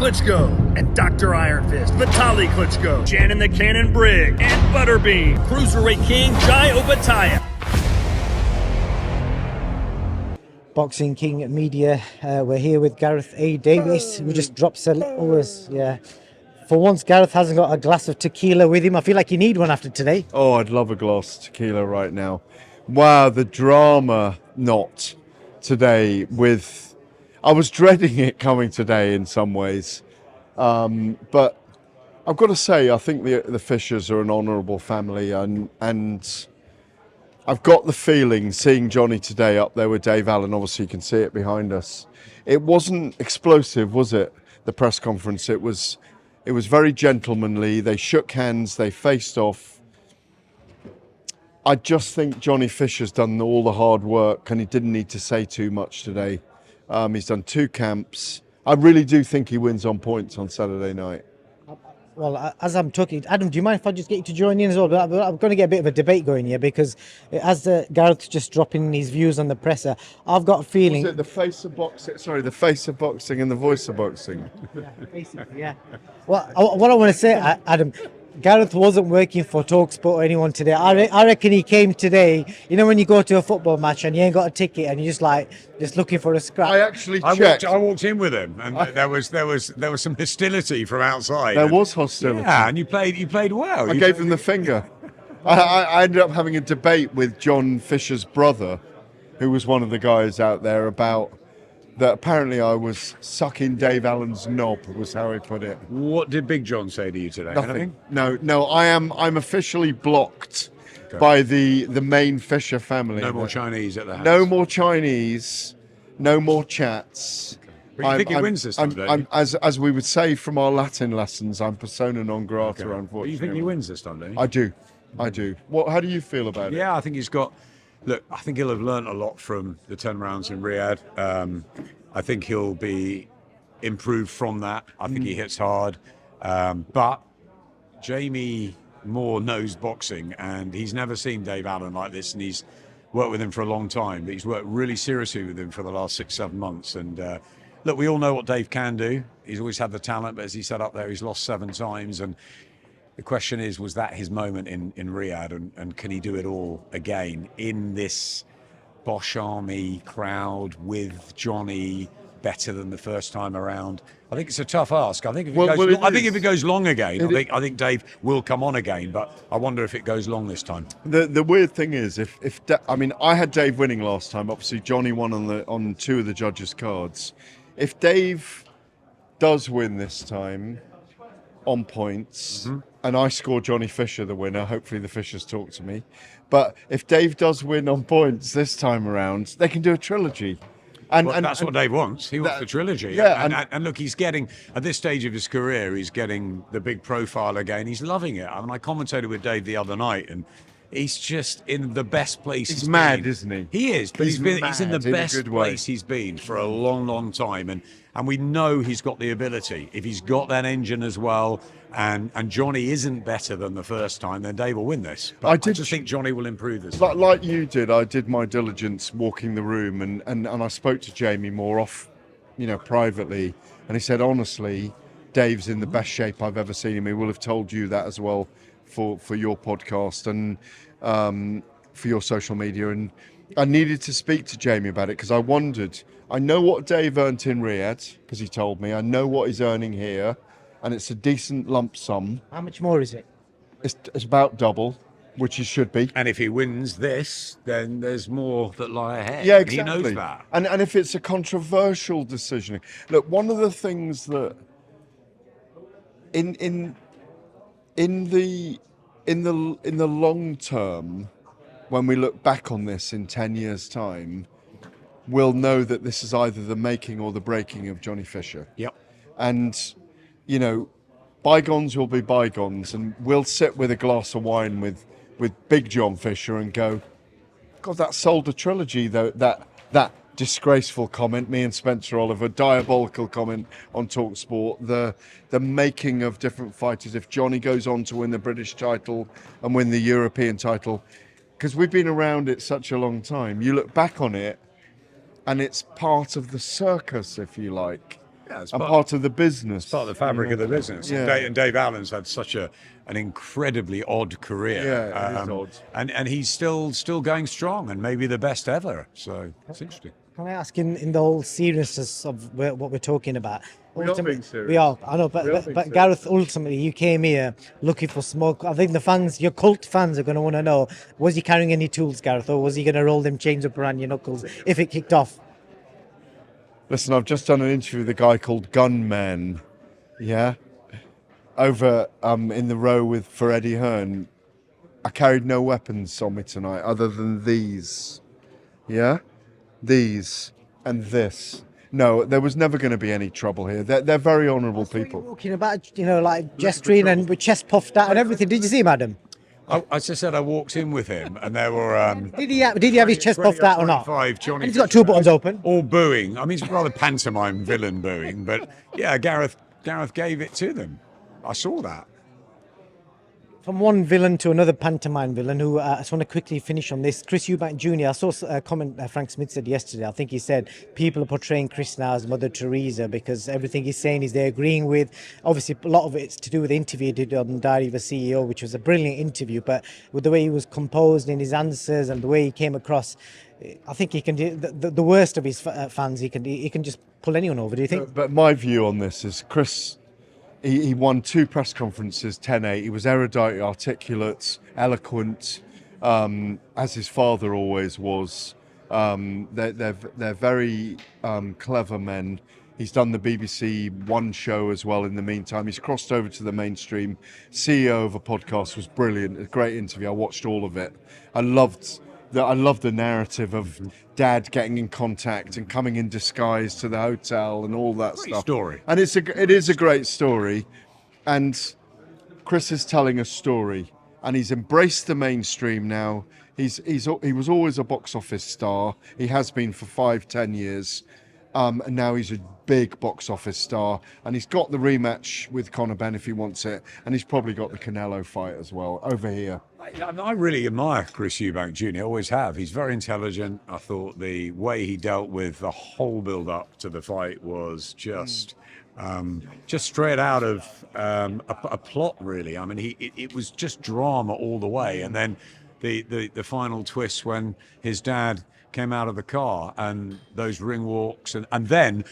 Klitschko and Dr. Iron Fist, Vitaly Klitschko, Shannon the Cannon Briggs, and Butterbean, Cruiserweight King Jai Opetaia. Boxing King Media, we're here with Gareth A. Davies, who just drops a little, For once, Gareth hasn't got a glass of tequila with him. I feel like you need one after today. Oh, I'd love a glass of tequila right now. Wow, the drama not today with... I was dreading it coming today in some ways. But I've got to say, I think the Fishers are an honourable family, and I've got the feeling, seeing Johnny today up there with Dave Allen, obviously you can see it behind us, it wasn't explosive, was it, the press conference? It was very gentlemanly. They shook hands, they faced off. I just think Johnny Fisher's done all the hard work and he didn't need to say too much today. He's done 2 camps. I really do think he wins on points on Saturday night. Well, as I'm talking, Adam, do you mind if I just get you to join in as well? I'm going to get a bit of a debate going here because as Gareth's just dropping his views on the presser, I've got a feeling... Was it the face of boxing? Sorry, the face of boxing and the voice of boxing. Yeah, basically, yeah. Well, what I want to say, Adam, Gareth wasn't working for TalkSport or anyone today. I reckon he came today. You know when you go to a football match and you ain't got a ticket and you're just looking for a scrap. I actually checked. I walked in with him, and there was some hostility from outside. There was hostility. Yeah, and you played well. I gave him the finger. I ended up having a debate with John Fisher's brother, who was one of the guys out there, about that apparently I was sucking Dave Allen's knob, was how he put it. What did Big John say to you today? Nothing. No. I'm officially blocked by the main Fisher family. No more Chinese at the house. No more Chinese. No more chats. But you think he wins this time, don't you? As we would say from our Latin lessons, I'm persona non grata, unfortunately. But you think he wins this time, don't you? I do. How do you feel about it? Yeah, I think he's got... Look, I think he'll have learnt a lot from the 10 rounds in Riyadh. I think he'll be improved from that. I think he hits hard. But Jamie Moore knows boxing, and he's never seen Dave Allen like this, and he's worked with him for a long time. But he's worked really seriously with him for the last 6-7 months. And look, we all know what Dave can do. He's always had the talent, but as he said up there, he's lost 7 times. And the question is, was that his moment in Riyadh, and can he do it all again in this Bosch Army crowd with Johnny better than the first time around? I think it's a tough ask. I think if it goes long again, I think Dave will come on again, but I wonder if it goes long this time. The weird thing is, I had Dave winning last time. Obviously, Johnny won on 2 of the judges' cards. If Dave does win this time on points, and I score Johnny Fisher the winner, hopefully the Fishers talk to me. But if Dave does win on points this time around, they can do a trilogy. And that's what Dave wants. He wants the trilogy. Yeah, and look, he's getting, at this stage of his career, he's getting the big profile again. He's loving it. I mean, I commentated with Dave the other night, and he's just in the best place he's mad, been. Isn't he? He is, but he's in the best place he's been for a long, long time. And we know he's got the ability. If he's got that engine as well, and Johnny isn't better than the first time, then Dave will win this. But I just think Johnny will improve this. Like you did, I did my diligence walking the room, and I spoke to Jamie Moore privately, and he said, honestly, Dave's in the best shape I've ever seen him. He will have told you that as well for your podcast and for your social media. And I needed to speak to Jamie about it because I wondered, I know what Dave earned in Riyadh, because he told me. I know what he's earning here, and it's a decent lump sum. How much more is it? It's about double, which he should be. And if he wins this, then there's more that lie ahead. Yeah, exactly. He knows that. And if it's a controversial decision, look, one of the things that in the long term, when we look back on this in 10 years' time, we'll know that this is either the making or the breaking of Johnny Fisher. Yep. And, bygones will be bygones, and we'll sit with a glass of wine with Big John Fisher and go, God, that sold a trilogy, though. That disgraceful comment, me and Spencer Oliver, diabolical comment on TalkSport, the making of different fighters. If Johnny goes on to win the British title and win the European title, because we've been around it such a long time, you look back on it and it's part of the circus, if you like. Yeah, it's and part of the business. part of the fabric of the business. Yeah. And Dave Allen's had such an incredibly odd career. Yeah, it is odd. And he's still going strong and maybe the best ever. So it's interesting. Can I ask, in the whole seriousness of what we're talking about? We are being serious. We are. I know, We are being but serious. Gareth, ultimately, you came here looking for smoke. I think the fans, your cult fans, are going to want to know: was he carrying any tools, Gareth, or was he going to roll them chains up around your knuckles if it kicked off? Listen, I've just done an interview with a guy called Gunman, yeah, over in the row for Eddie Hearn. I carried no weapons on me tonight other than these, yeah, these and this. No, there was never going to be any trouble here. They're very honourable people. Talking about, like gesturing and with chest puffed out and everything. Did you see him, Adam? As I said, I walked in with him, and there were Did he have his chest puffed out or not? 25 Johnny And he's got two buttons open. all booing. I mean, it's rather pantomime villain booing, but yeah, Gareth gave it to them. I saw that. From one villain to another pantomime villain, who I just want to quickly finish on this. Chris Eubank Jr. I saw a comment Frank Smith said yesterday. I think he said people are portraying Chris now as Mother Teresa because everything he's saying is they're agreeing with. Obviously, a lot of it's to do with the interview he did on Diary of a CEO, which was a brilliant interview. But with the way he was composed in his answers and the way he came across, I think he can do the worst of his fans. He can just pull anyone over. Do you think? But my view on this is Chris. He won 2 press conferences, 10-8. He was erudite, articulate, eloquent, as his father always was. They're very clever men. He's done the BBC One show as well in the meantime. He's crossed over to the mainstream. CEO of a podcast was brilliant. A great interview. I watched all of it. I loved the narrative of Dad getting in contact and coming in disguise to the hotel and all that stuff. Story. And it is a great story. And Chris is telling a story, and he's embraced the mainstream now. He was always a box office star. He has been for 5-10 years. And now he's a big box office star, and he's got the rematch with Conor Benn if he wants it, and he's probably got the Canelo fight as well over here. I really admire Chris Eubank Jr. Always have. He's very intelligent. I thought the way he dealt with the whole build-up to the fight was just straight out of a plot, really. I mean, it was just drama all the way, and then the final twist when his dad came out of the car and those ring walks, and then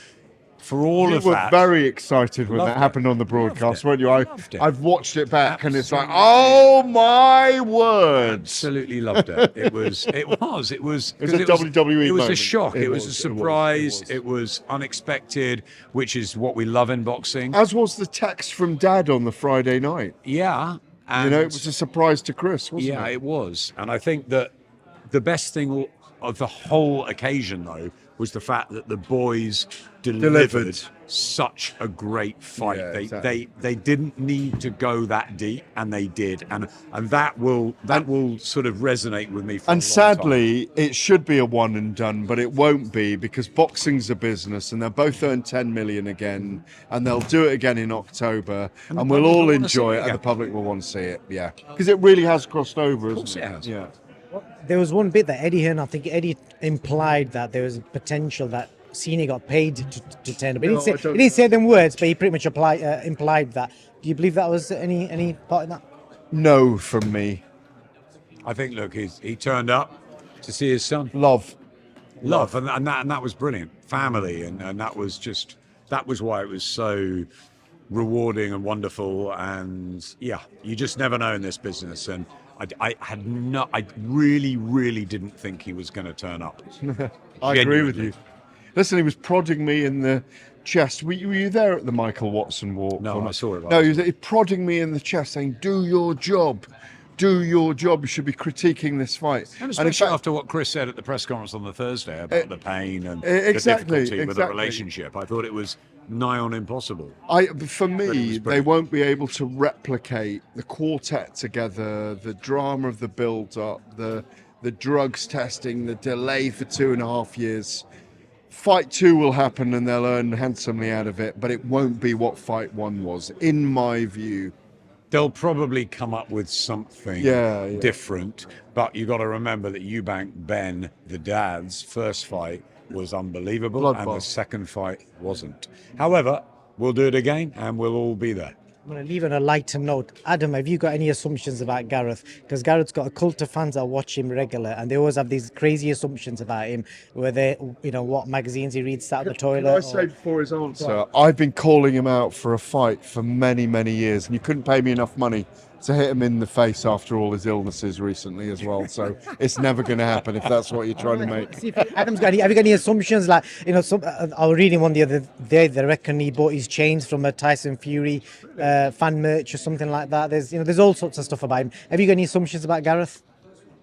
for all of that. You were very excited when that happened on the broadcast, weren't you? I've watched it back, and it's like, oh my word! Absolutely loved it. It was a WWE. It was a moment. shock. It was a surprise. It was unexpected, which is what we love in boxing. As was the text from Dad on the Friday night. Yeah, and it was a surprise to Chris, wasn't it? Yeah, it was, and I think that the best thing of the whole occasion, though, was the fact that the boys delivered such a great fight. Yeah, exactly. They didn't need to go that deep, and they did, and that will sort of resonate with me. For and a long sadly, time. it should be a one and done, but it won't be, because boxing's a business, and they'll both earn 10 million again, and they'll do it again in October, and we'll all enjoy it, and the public will want to see it. Yeah, because it really has crossed over, Of course isn't it has. Yeah. There was one bit that Eddie Hearn, I think Eddie implied that there was a potential that Cena got paid to turn up. He didn't say them words, but he pretty much implied that. Do you believe that was any part in that? No, from me. I think, look, he turned up to see his son. Love. And that was brilliant. Family, and that was why it was so rewarding and wonderful. And yeah, you just never know in this business. And I really didn't think he was going to turn up. I agree with you. Listen, he was prodding me in the chest. Were you there at the Michael Watson walk? No, I saw it. No, he was prodding me in the chest, saying, "Do your job. Do your job. You should be critiquing this fight." And especially after what Chris said at the press conference on the Thursday about the pain and the difficulty with the relationship, I thought it was nigh on impossible. For me, they won't be able to replicate the quartet together, the drama of the build-up, the drugs testing, the delay for 2.5 years. Fight 2 will happen, and they'll earn handsomely out of it, but it won't be what Fight 1 was, in my view. They'll probably come up with something different, but you got to remember that Eubank Ben, the dad's first fight, was unbelievable, and the Bloodbath. second fight wasn't. However, we'll do it again, and we'll all be there. I'm going to leave on a lighter note. Adam, have you got any assumptions about Gareth? Because Gareth's got a cult of fans that watch him regular, and they always have these crazy assumptions about him, where they, what magazines he reads out of the toilet. Can I say before his answer, I've been calling him out for a fight for many, many years, and you couldn't pay me enough money to hit him in the face after all his illnesses recently as well. So it's never going to happen if that's what you're trying to make. See if Adam's got any, have you got any assumptions? Like, I was reading one the other day, they reckon he bought his chains from a Tyson Fury fan merch or something like that. There's all sorts of stuff about him. Have you got any assumptions about Gareth?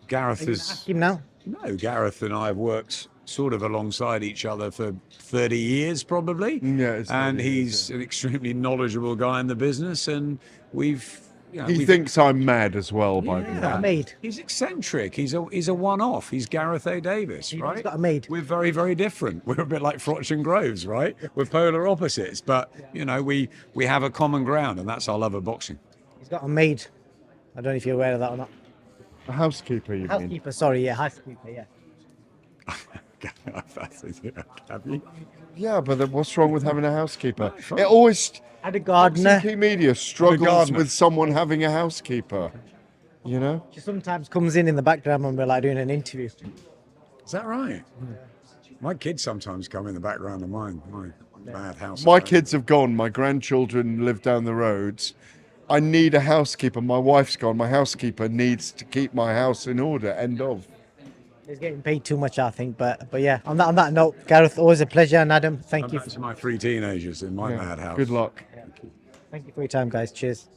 Gareth is. Ask him now. No, Gareth and I have worked sort of alongside each other for 30 years probably. Yeah, it's 30 and years, he's an extremely knowledgeable guy in the business, and we've. He thinks I'm mad as well, by the way. Got a maid. He's eccentric. He's a one-off. He's Gareth A. Davies, right? He's got a maid. We're very, very different. We're a bit like Frotch and Groves, right? We're polar opposites, but we have a common ground, and that's our love of boxing. He's got a maid. I don't know if you're aware of that or not. A housekeeper, you mean? Housekeeper, sorry, yeah, housekeeper, yeah. Have you? Yeah, but then what's wrong with having a housekeeper? It always... Had a gardener. CP Media struggles gardener. with someone having a housekeeper, you know? She sometimes comes in the background when we're like doing an interview. Is that right? My kids sometimes come in the background of my mad house. My kids have gone, my grandchildren live down the roads. I need a housekeeper. My wife's gone. My housekeeper needs to keep my house in order. End of. He's getting paid too much, I think. But yeah, on that note, Gareth, always a pleasure. And Adam, thank you. To my 3 teenagers in my mad house. Good luck. Thank you for your time, guys. Cheers.